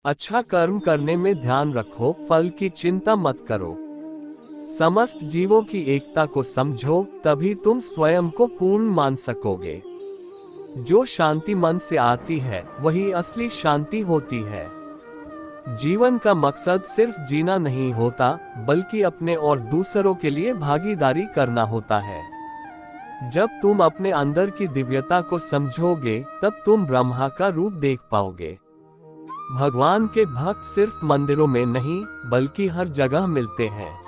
अच्छा कर्म करने में ध्यान रखो, फल की चिंता मत करो। समस्त जीवों की एकता को समझो, तभी तुम स्वयं को पूर्ण मान सकोगे। जो शांति मन से आती है वही असली शांति होती है। जीवन का मकसद सिर्फ जीना नहीं होता, बल्कि अपने और दूसरों के लिए भागीदारी करना होता है। जब तुम अपने अंदर की दिव्यता को समझोगे, तब तुम ब्रह्मा का रूप देख पाओगे। भगवान के भक्त सिर्फ मंदिरों में नहीं, बल्कि हर जगह मिलते हैं।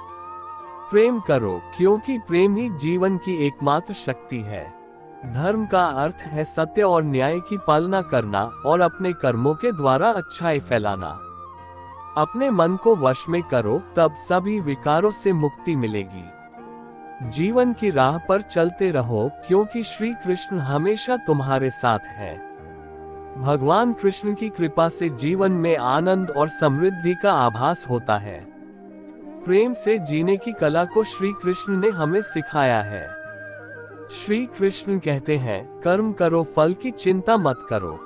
प्रेम करो, क्योंकि प्रेम ही जीवन की एकमात्र शक्ति है। धर्म का अर्थ है सत्य और न्याय की पालना करना और अपने कर्मों के द्वारा अच्छाई फैलाना। अपने मन को वश में करो, तब सभी विकारों से मुक्ति मिलेगी। जीवन की राह पर चलते रहो, क्योंकि श्री कृष्ण हमेशा तुम्हारे साथ है। भगवान कृष्ण की कृपा से जीवन में आनंद और समृद्धि का आभास होता है। प्रेम से जीने की कला को श्री कृष्ण ने हमें सिखाया है। श्री कृष्ण कहते हैं, कर्म करो, फल की चिंता मत करो।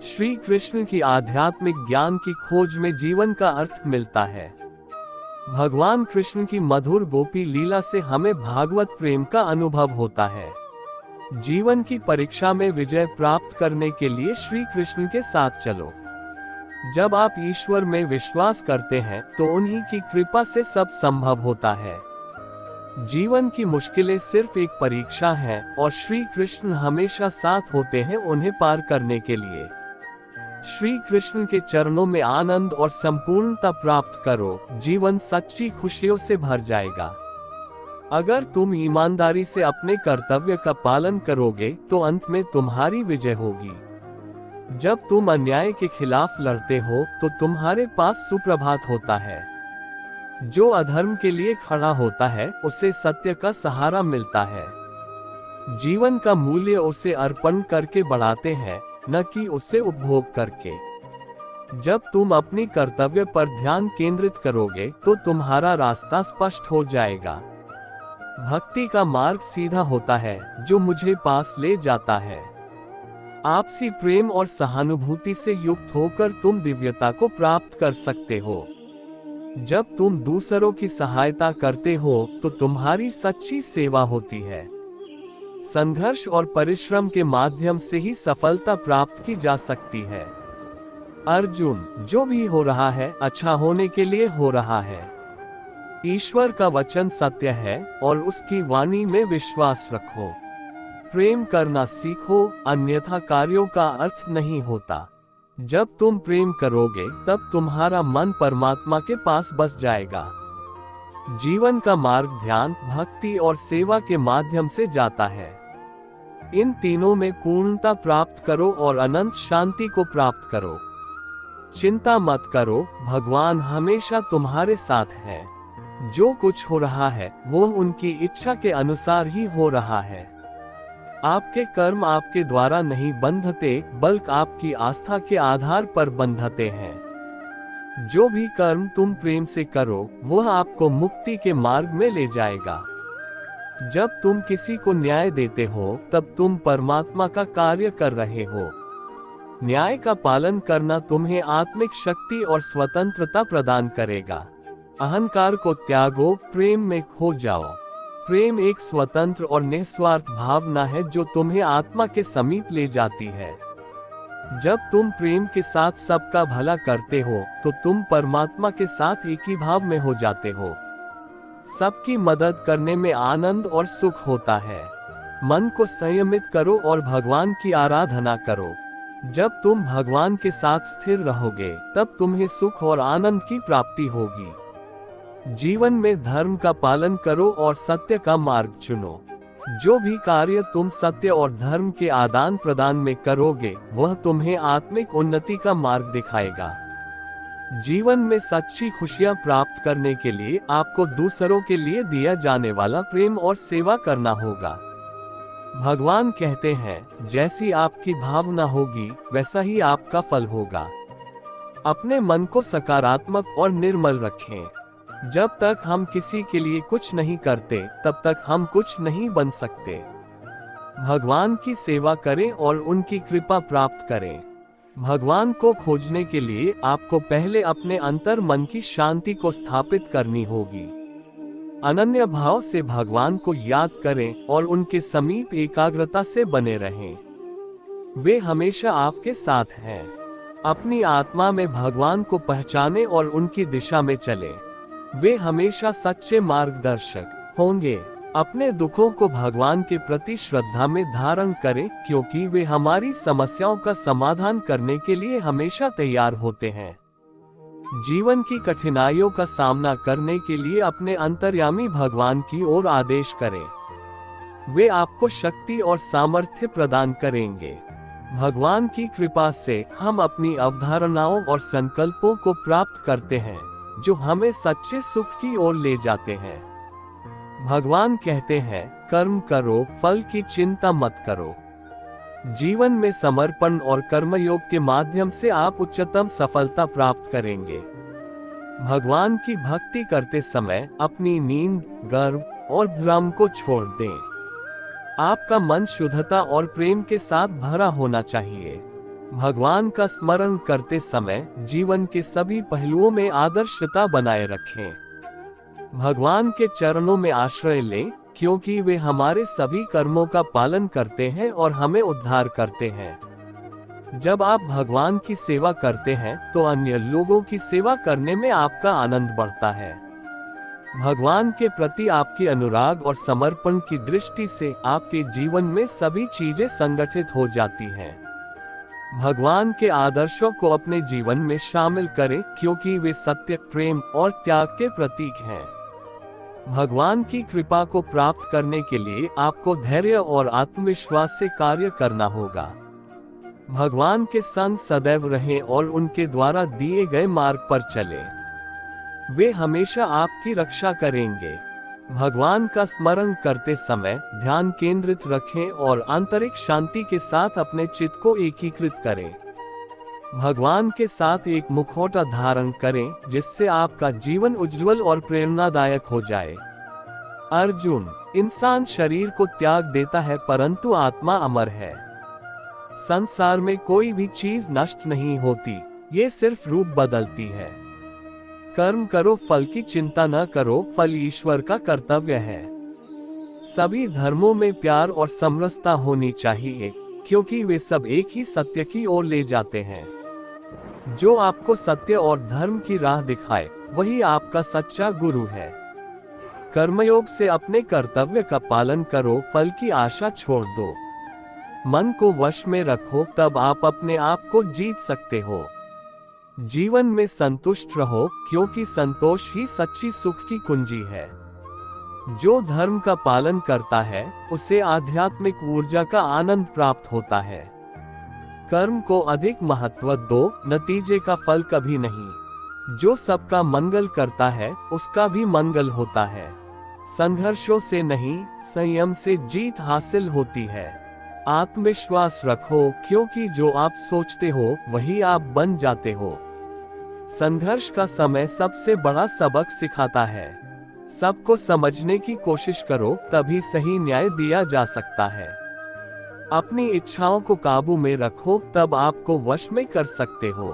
श्री कृष्ण की आध्यात्मिक ज्ञान की खोज में जीवन का अर्थ मिलता है। भगवान कृष्ण की मधुर गोपी लीला से हमें भागवत प्रेम का अनुभव होता है। जीवन की परीक्षा में विजय प्राप्त करने के लिए श्री कृष्ण के साथ चलो। जब आप ईश्वर में विश्वास करते हैं, तो उन्हीं की कृपा से सब संभव होता है। जीवन की मुश्किलें सिर्फ एक परीक्षा है, और श्री कृष्ण हमेशा साथ होते हैं उन्हें पार करने के लिए। श्री कृष्ण के चरणों में आनंद और संपूर्णता प्राप्त करो, जीवन सच्ची खुशियों से भर जाएगा। अगर तुम ईमानदारी से अपने कर्तव्य का पालन करोगे, तो अंत में तुम्हारी विजय होगी। जब तुम अन्याय के खिलाफ लड़ते हो, तो तुम्हारे पास सुप्रभात होता है। जो अधर्म के लिए खड़ा होता है, उसे सत्य का सहारा मिलता है। जीवन का मूल्य उसे अर्पण करके बढ़ाते हैं, न कि उसे उपभोग करके। जब तुम अपनी कर्तव्य पर ध्यान केंद्रित करोगे, तो तुम्हारा रास्ता स्पष्ट हो जाएगा। भक्ति का मार्ग सीधा होता है, जो मुझे पास ले जाता है। आपसी प्रेम और सहानुभूति से युक्त होकर तुम दिव्यता को प्राप्त कर सकते हो। जब तुम दूसरों की सहायता करते हो, तो तुम्हारी सच्ची सेवा होती है। संघर्ष और परिश्रम के माध्यम से ही सफलता प्राप्त की जा सकती है। अर्जुन, जो भी हो रहा है, अच्छा होने के लिए हो रहा है। ईश्वर का वचन सत्य है, और उसकी वाणी में विश्वास रखो। प्रेम करना सीखो, अन्यथा कार्यों का अर्थ नहीं होता। जब तुम प्रेम करोगे, तब तुम्हारा मन परमात्मा के पास बस जाएगा। जीवन का मार्ग ध्यान, भक्ति और सेवा के माध्यम से जाता है। इन तीनों में पूर्णता प्राप्त करो और अनंत शांति को प्राप्त करो। चिंता मत करो, भगवान हमेशा तुम्हारे साथ है। जो कुछ हो रहा है, वो उनकी इच्छा के अनुसार ही हो रहा है। आपके कर्म आपके द्वारा नहीं बंधते, बल्कि आपकी आस्था के आधार पर बंधते हैं। जो भी कर्म तुम प्रेम से करो, वह आपको मुक्ति के मार्ग में ले जाएगा। जब तुम किसी को न्याय देते हो, तब तुम परमात्मा का कार्य कर रहे हो। न्याय का पालन करना तुम्हें आत्मिक शक्ति और स्वतंत्रता प्रदान करेगा। अहंकार को त्यागो, प्रेम में खो जाओ। प्रेम एक स्वतंत्र और निस्वार्थ भावना है, जो तुम्हें आत्मा के समीप ले जाती है। जब तुम प्रेम के साथ सबका भला करते हो, तो तुम परमात्मा के साथ एक ही भाव में हो जाते हो। सबकी मदद करने में आनंद और सुख होता है। मन को संयमित करो और भगवान की आराधना करो। जब तुम भगवान के साथ स्थिर रहोगे, तब तुम्हें सुख और आनंद की प्राप्ति होगी। जीवन में धर्म का पालन करो और सत्य का मार्ग चुनो। जो भी कार्य तुम सत्य और धर्म के आदान प्रदान में करोगे, वह तुम्हें आत्मिक उन्नति का मार्ग दिखाएगा। जीवन में सच्ची खुशियां प्राप्त करने के लिए आपको दूसरों के लिए दिया जाने वाला प्रेम और सेवा करना होगा। भगवान कहते हैं, जैसी आपकी भावना होगी, वैसा ही आपका फल होगा। अपने मन को सकारात्मक और निर्मल रखें। जब तक हम किसी के लिए कुछ नहीं करते, तब तक हम कुछ नहीं बन सकते। भगवान की सेवा करें और उनकी कृपा प्राप्त करें। भगवान को खोजने के लिए आपको पहले अपने अंतर मन की शांति को स्थापित करनी होगी। अनन्य भाव से भगवान को याद करें और उनके समीप एकाग्रता से बने रहें। वे हमेशा आपके साथ हैं। अपनी आत्मा में भगवान को पहचानें और उनकी दिशा में चलें। वे हमेशा सच्चे मार्गदर्शक होंगे। अपने दुखों को भगवान के प्रति श्रद्धा में धारण करें, क्योंकि वे हमारी समस्याओं का समाधान करने के लिए हमेशा तैयार होते हैं। जीवन की कठिनाइयों का सामना करने के लिए अपने अंतर्यामी भगवान की ओर आदेश करें। वे आपको शक्ति और सामर्थ्य प्रदान करेंगे। भगवान की कृपा से हम अपनी अवधारणाओं और संकल्पों को प्राप्त करते हैं, जो हमें सच्चे सुख की ओर ले जाते हैं। भगवान कहते हैं, कर्म करो, फल की चिंता मत करो। जीवन में समर्पण और कर्मयोग के माध्यम से आप उच्चतम सफलता प्राप्त करेंगे। भगवान की भक्ति करते समय अपनी नींद, गर्व और भ्रम को छोड़ दें। आपका मन शुद्धता और प्रेम के साथ भरा होना चाहिए। भगवान का स्मरण करते समय जीवन के सभी पहलुओं में आदर्शता बनाए रखें। भगवान के चरणों में आश्रय लें, क्योंकि वे हमारे सभी कर्मों का पालन करते हैं और हमें उद्धार करते हैं। जब आप भगवान की सेवा करते हैं तो अन्य लोगों की सेवा करने में आपका आनंद बढ़ता है। भगवान के प्रति आपकी अनुराग और समर्पण की दृष्टि से आपके जीवन में सभी चीजें संगठित हो जाती हैं। भगवान के आदर्शों को अपने जीवन में शामिल करें, क्योंकि वे सत्य, प्रेम और त्याग के प्रतीक हैं। भगवान की कृपा को प्राप्त करने के लिए आपको धैर्य और आत्मविश्वास से कार्य करना होगा। भगवान के संग सदैव रहें और उनके द्वारा दिए गए मार्ग पर चलें। वे हमेशा आपकी रक्षा करेंगे। भगवान का स्मरण करते समय ध्यान केंद्रित रखें और आंतरिक शांति के साथ अपने चित्त को एकीकृत करें। भगवान के साथ एक मुखौटा धारण करें, जिससे आपका जीवन उज्जवल और प्रेरणादायक हो जाए। अर्जुन, इंसान शरीर को त्याग देता है, परंतु आत्मा अमर है। संसार में कोई भी चीज नष्ट नहीं होती, ये सिर्फ रूप बदलती है। कर्म करो, फल की चिंता न करो, फल ईश्वर का कर्तव्य है। सभी धर्मों में प्यार और समरसता होनी चाहिए, क्योंकि वे सब एक ही सत्य की ओर ले जाते हैं। जो आपको सत्य और धर्म की राह दिखाए, वही आपका सच्चा गुरु है। कर्मयोग से अपने कर्तव्य का पालन करो, फल की आशा छोड़ दो। मन को वश में रखो, तब आप अपने आप को जीत सकते हो। जीवन में संतुष्ट रहो, क्योंकि संतोष ही सच्ची सुख की कुंजी है। जो धर्म का पालन करता है, उसे आध्यात्मिक ऊर्जा का आनंद प्राप्त होता है। कर्म को अधिक महत्व दो, नतीजे का फल कभी नहीं। जो सबका मंगल करता है, उसका भी मंगल होता है। संघर्षों से नहीं, संयम से जीत हासिल होती है। आत्मविश्वास रखो, क्योंकि जो आप सोचते हो वही आप बन जाते हो। संघर्ष का समय सबसे बड़ा सबक सिखाता है। सबको समझने की कोशिश करो, तभी सही न्याय दिया जा सकता है। अपनी इच्छाओं को काबू में रखो, तब आपको वश में कर सकते हो।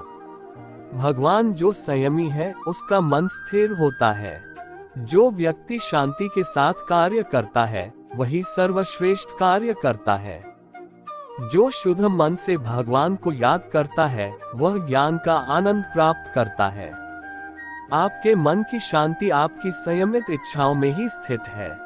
भगवान जो संयमी है, उसका मन स्थिर होता है। जो व्यक्ति शांति के साथ कार्य करता है, वही सर्वश्रेष्ठ कार्य करता है। जो शुद्ध मन से भगवान को याद करता है, वह ज्ञान का आनंद प्राप्त करता है। आपके मन की शांति आपकी संयमित इच्छाओं में ही स्थित है।